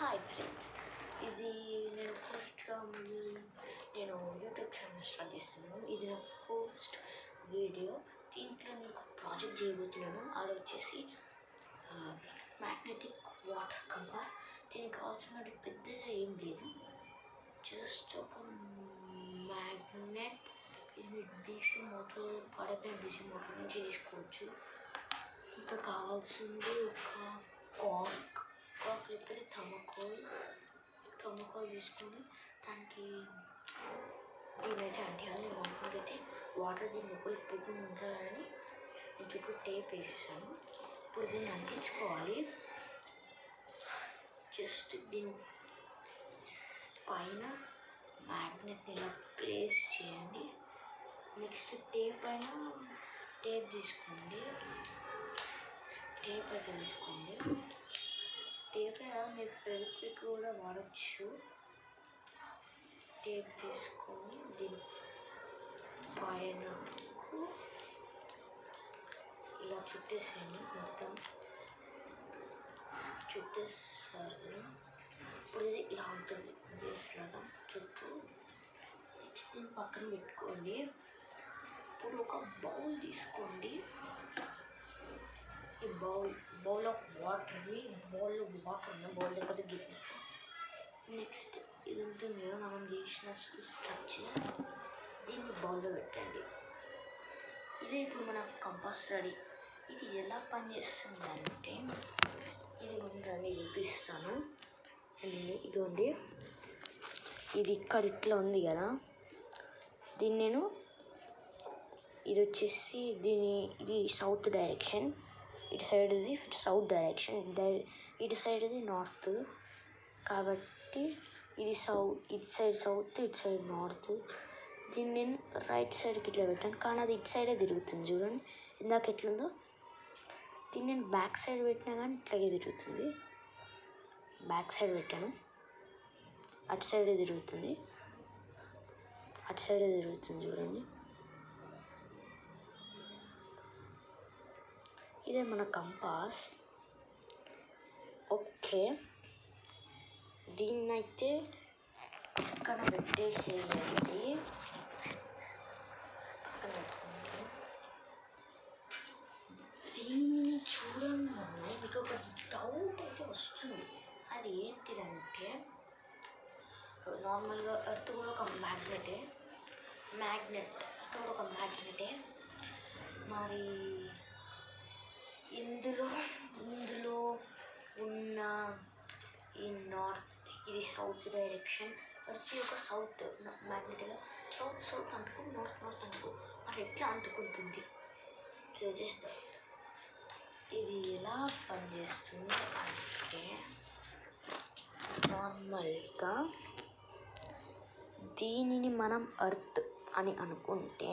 Hi friends, ఇది నేను ఫస్ట్గా నేను యూట్యూబ్ ఛానల్ స్టార్ట్ చేస్తున్నాను. ఇది నా ఫస్ట్ వీడియో. దీంట్లో నేను ఒక ప్రాజెక్ట్ చేయబోతున్నాను. అది వచ్చేసి మ్యాగ్నెటిక్ వాటర్ కంపాస్. దీనికి కావాల్సిన పెద్దగా ఏం లేదు, జస్ట్ ఒక మ్యాగ్నెట్. ఇది డీసీ మోటార్, పాడైపోయిన డీసీ మోటార్ నుంచి తీసుకోవచ్చు. ఇంకా కావాల్సింది ఒక కాక్ లేకపోతే థర్మోకోల్ తీసుకొని దానికి దీనైతే అంటియాలి. మామూలుగా అయితే వాటర్ దీని లోపలికి పోకుండా ఉండాలని నేను చుట్టూ టేప్ వేసేసాను. ఇప్పుడు దీన్ని అంటించుకోవాలి. జస్ట్ దీని పైన మ్యాగ్నెట్ని ఇలా ప్లేస్ చేయండి. నెక్స్ట్ టేప్ తీసుకోండి. టేప్ మీరు ఫెవిక్విక్ కూడా వాడచ్చు. టేప్ తీసుకొని దీని పైనకు ఇలా చుట్టేసేయండి. మొత్తం చుట్టేసారు. ఇప్పుడు ఇది ఇలా ఉంటుంది బేస్ లాగా చుట్టూ. నెక్స్ట్ దీన్ని పక్కన పెట్టుకోండి. ఇప్పుడు ఒక బౌల్ తీసుకోండి. ఈ బౌల్ ఆఫ్ వాటర్ని బౌల్ లేకపోతే గిన్నె. నెక్స్ట్ ఇది ఉంటుంది కదా మనం చేసిన స్ట్రక్చర్, దీన్ని బౌల్లో పెట్టండి. ఇదే ఇప్పుడు మన కంపాస్ రెడీ. ఇది ఎలా పనిచేస్తుందంటే ఇది ఉండండి చూపిస్తాను. ఇదిగోండి, ఇది ఇక్కడ ఇట్లా ఉంది కదా, దీన్ని ఇది వచ్చేసి ఇది సౌత్ డైరెక్షన్. ఇటు సైడ్ ఇది సౌత్ డైరెక్షన్, ఇటు సైడ్ ఇది నార్త్. కాబట్టి ఇది సైడ్ సౌత్, ఇటు సైడ్ నార్త్. దీన్ని నేను రైట్ సైడ్కి ఇట్లా పెట్టాను, కానీ అది ఇటు సైడే తిరుగుతుంది. చూడండి ఇందాక ఎట్లుందో. దీన్ని నేను బ్యాక్ సైడ్ పెట్టినా కానీ ఇట్లాగే తిరుగుతుంది. బ్యాక్ సైడ్ పెట్టాను, అటు సైడే తిరుగుతుంది. చూడండి. ఇదే మన కంపాస్. ఓకే, దీన్నైతే పక్కన పెట్టేసేయండి. దీన్ని చూడండి, మీకు ఒక డౌట్ అయితే వస్తుంది. అది ఏంటిదంటే నార్మల్గా ఎర్త్ కూడా ఒక మ్యాగ్నెటే. మరి ఇందులో ఉన్న ఈ నార్త్, ఇది సౌత్ డైరెక్షన్. వచ్చి ఒక సౌత్ మ్యాగ్నెట్గా సౌత్ అంటుకో, నార్త్ అంటుకో. మరి ఎట్లా అంటుకుంటుంది? ఇది ఎలా పనిచేస్తుంది అంటే నార్మల్గా దీనిని మనం ఎర్త్ అని అనుకుంటే,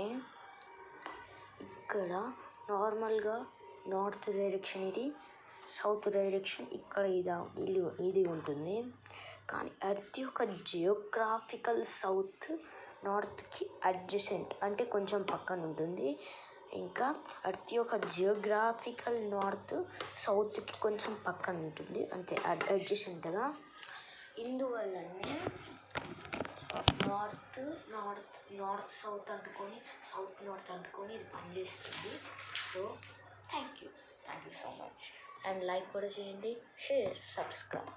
ఇక్కడ నార్మల్గా నార్త్ డైరెక్షన్, ఇది సౌత్ డైరెక్షన్. ఇక్కడ ఇది ఉంటుంది. కానీ ఎర్త్ యొక్క జియోగ్రాఫికల్ సౌత్ నార్త్కి అడ్జసెంట్, అంటే కొంచెం పక్కన ఉంటుంది. ఇంకా ఎర్త్ యొక్క జియోగ్రాఫికల్ నార్త్ సౌత్కి కొంచెం పక్కన ఉంటుంది, అంటే అడ్జసెంట్గా. ఇందువల్లనే నార్త్ సౌత్ అంటుకొని, సౌత్ నార్త్ అంటుకొని ఇది పనిచేస్తుంది. So thank you so much. And like కూడా చేయండి, షేర్, సబ్స్క్రైబ్.